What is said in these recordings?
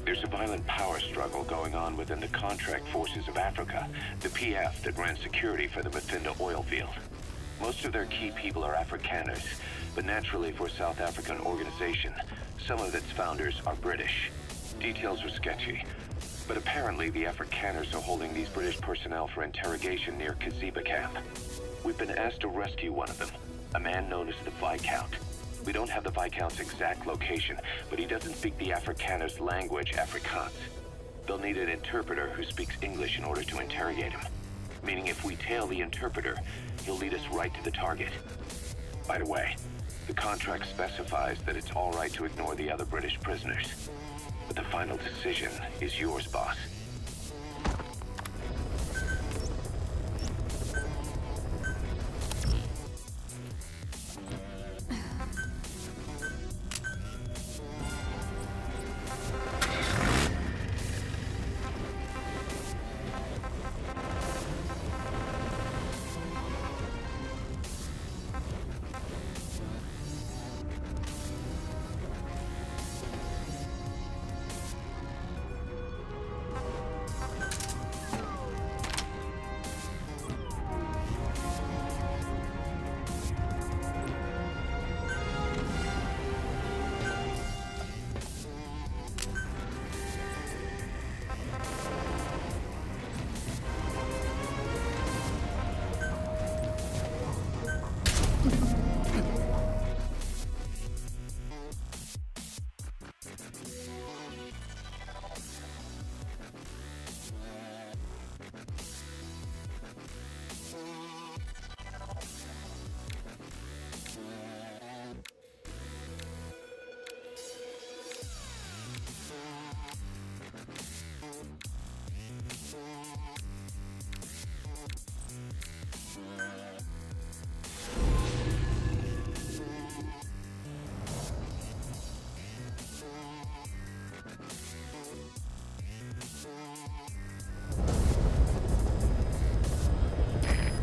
There's a violent power struggle going on within the contract forces of Africa, the PF that ran security for the Mafinda oil field. Most of their key people are Afrikaners, but naturally for a South African organization, some of its founders are British. Details are sketchy, but apparently the Afrikaners are holding these British personnel for interrogation near Kaziba camp. We've been asked to rescue one of them, a man known as the Viscount. We don't have the Viscount's exact location, but he doesn't speak the Afrikaners' language, Afrikaans. They'll need an interpreter who speaks English in order to interrogate him. Meaning if we tail the interpreter, he'll lead us right to the target. By the way, the contract specifies that it's all right to ignore the other British prisoners. But the final decision is yours, boss.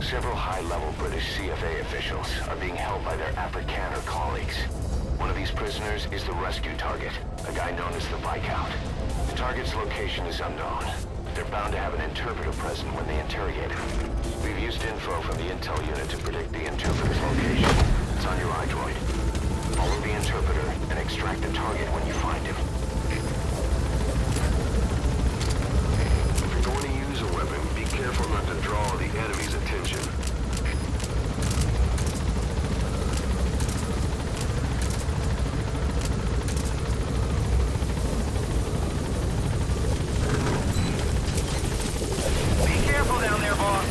Several high-level British CFA officials are being held by their Afrikaner colleagues. One of these prisoners is the rescue target, a guy known as the Viscount. The target's location is unknown. They're bound to have an interpreter present when they interrogate him. We've used info from the intel unit to predict the interpreter's location. It's on your iDroid. Follow the interpreter and extract the target when you find him. If you're going to use a weapon, be careful not to draw the enemy's attention. Be careful down there, boss.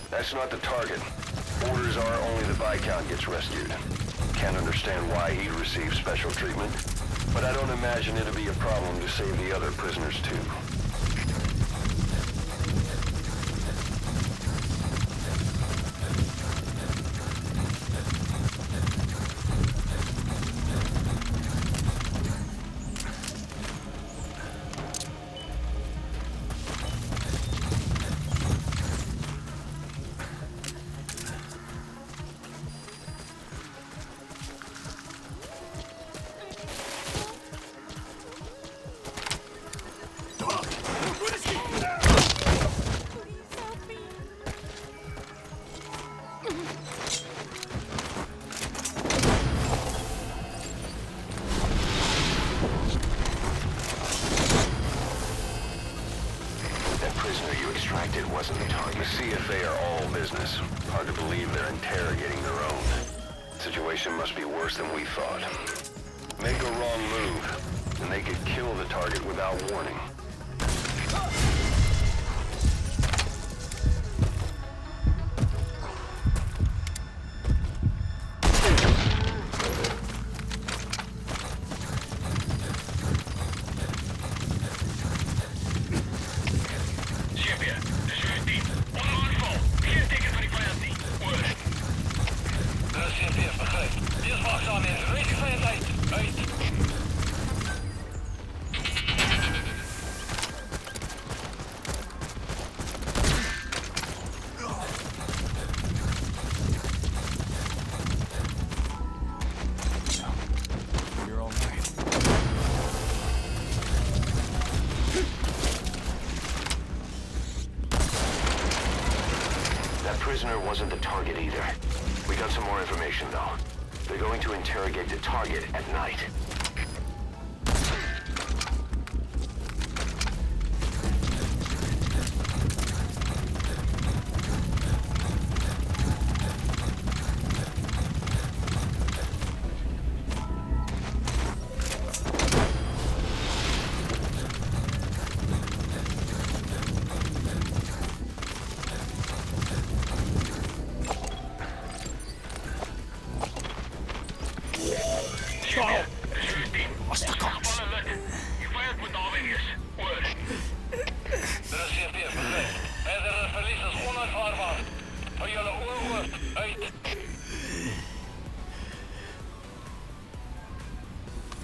That's not the target. Orders are only the Viscount gets rescued. Can't understand why he received special treatment, but I don't imagine it'll be a problem to save the other prisoners too. Wasn't the target. The CFA are all business. Hard to believe they're interrogating their own. Situation must be worse than we thought. Make a wrong move. and they could kill the target without warning. Prisoner wasn't the target either. We got some more information, though. They're going to interrogate the target at night.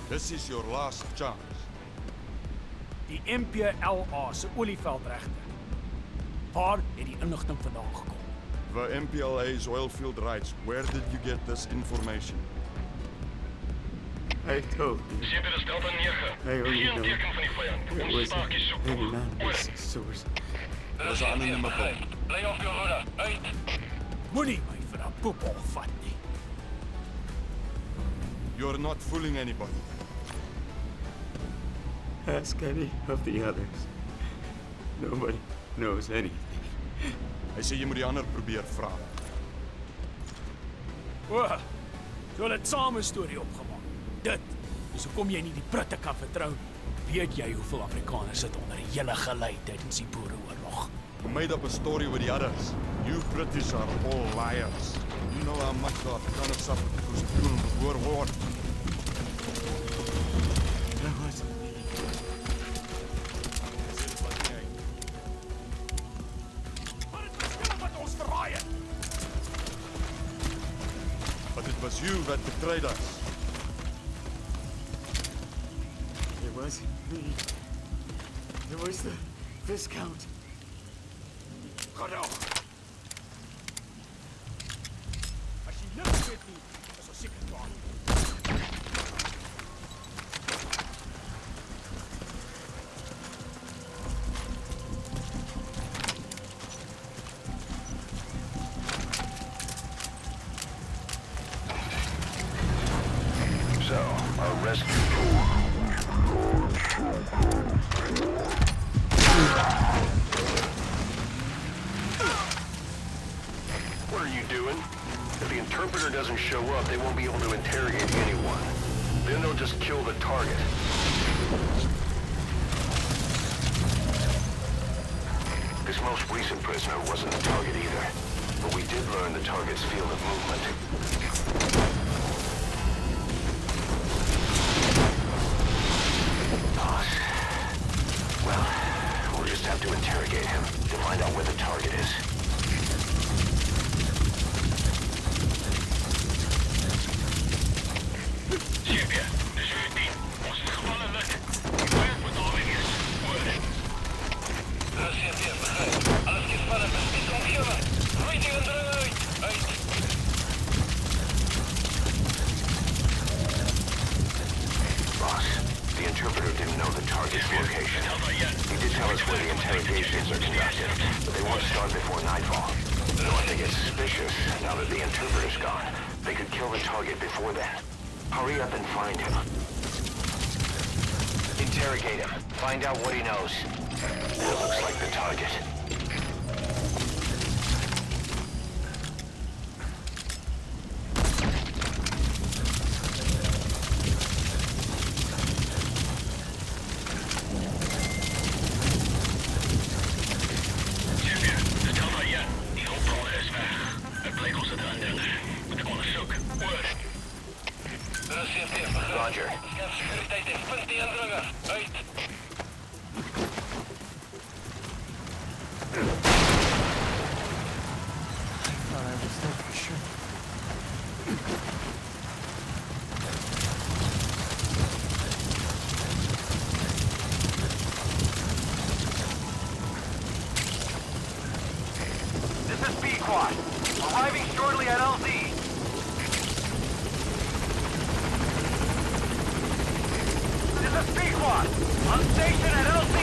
This is your last chance. Die MPLA se olieveldregte. Waar het die inligting vandaan gekom? The MPLA's oilfield rights. Where did you get this information? I told you. Zeker is Delta 9. Hey, hoe Geen teken van die vijand. Ons staakjes zoekt Hey, nog. man, Oor. this source. Was aan in my phone. Bly op jou roede. Uit. Moenie my vir 'n poepel vat nie. You're not fooling anybody. Ask any of the others. Nobody knows anything. Hy sê jy moet die ander probeer vra. O, so hulle het saam 'n storie opgemaak. Dit is hoekom jy nie die Britte kan vertrou nie. Weet jy hoeveel Afrikaners sit onder die hele gelei tydens die Boereoorlog? You made up a story with the others. You British are all liars. You know how much the Afrikaners suffered because of you before war. That wasn't me. But it was you that betrayed us. It wasn't me. It was the Viscount. Genoeg. As jy niks weet nie, is ons seker klaar. So, our rescue... What are you doing? If the interpreter doesn't show up, they won't be able to interrogate anyone. Then they'll just kill the target. This most recent prisoner wasn't the target either, but we did learn the target's field of movement. Well, we'll just have to interrogate him to find out where the target is. Zeker, dis uw team. Ons is gevallen lid. Die vijand moet alweer is. Oor. Dat is hier, begrijp. Alles gespannen, niet omgeven. Waiting en eruit. Uit. Boss, the interpreter didn't know the target's location. He did tell us where the interrogations are conducted, but they won't start before nightfall. Once they get suspicious, now that the interpreter's gone, they could kill the target before that. Hurry up and find him. Interrogate him. Find out what he knows. It looks like the target. Oor. Dit is CFT, begin. Roger. Skerp sekuriteit en punt die indringer. Uit. This is B-Quad. Arriving shortly at LZ. This is B-Quad. On station at LZ.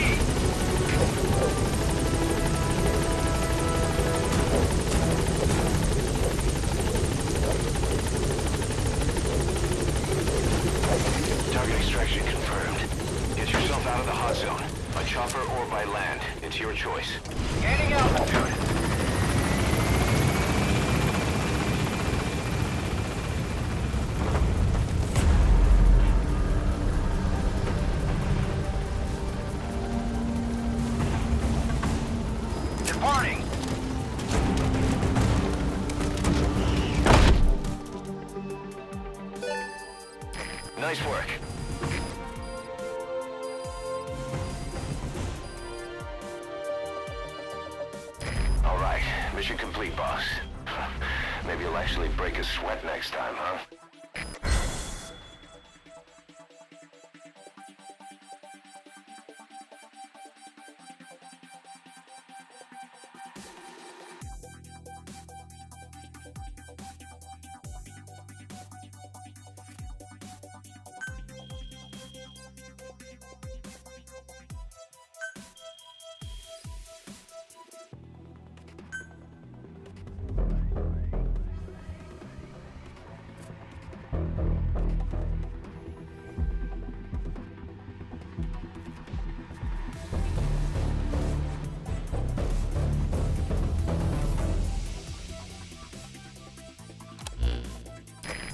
Target extraction confirmed. Get yourself out of the hot zone. By chopper or by land. It's your choice. Gaining altitude. Departing. Nice work. All right, mission complete, boss. Maybe you'll actually break a sweat next time, huh?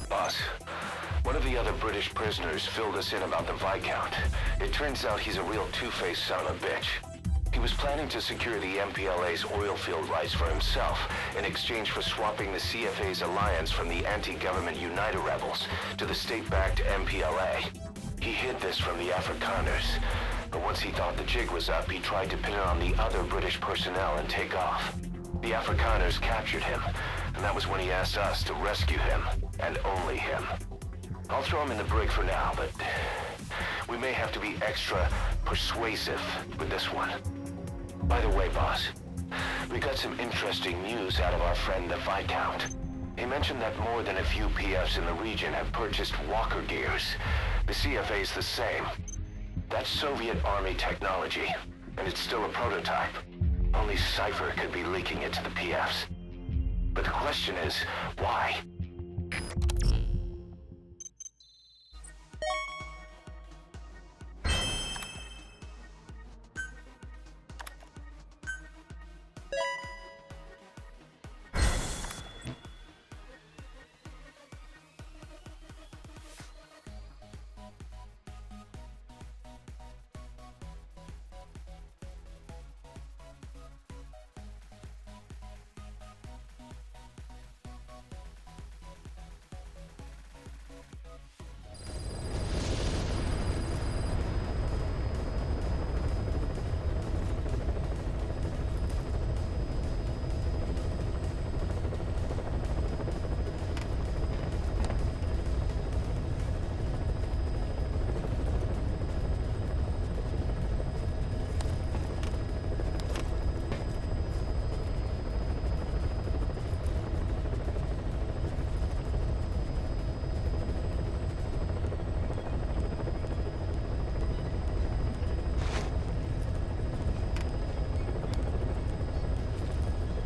Boss, one of the other British prisoners filled us in about the Viscount. It turns out he's a real two-faced son of a bitch. He was planning to secure the MPLA's oil field rights for himself in exchange for swapping the CFA's alliance from the anti-government United rebels to the state-backed MPLA. He hid this from the Afrikaners, but once he thought the jig was up, he tried to pin it on the other British personnel and take off. The Afrikaners captured him, and that was when he asked us to rescue him, and only him. I'll throw him in the brig for now, but we may have to be extra persuasive with this one. By the way, boss, we got some interesting news out of our friend the Viscount. He mentioned that more than a few PFs in the region have purchased walker gears. The CFA's the same. That's Soviet Army technology, and it's still a prototype. Only Cypher could be leaking it to the PFs. But the question is, why?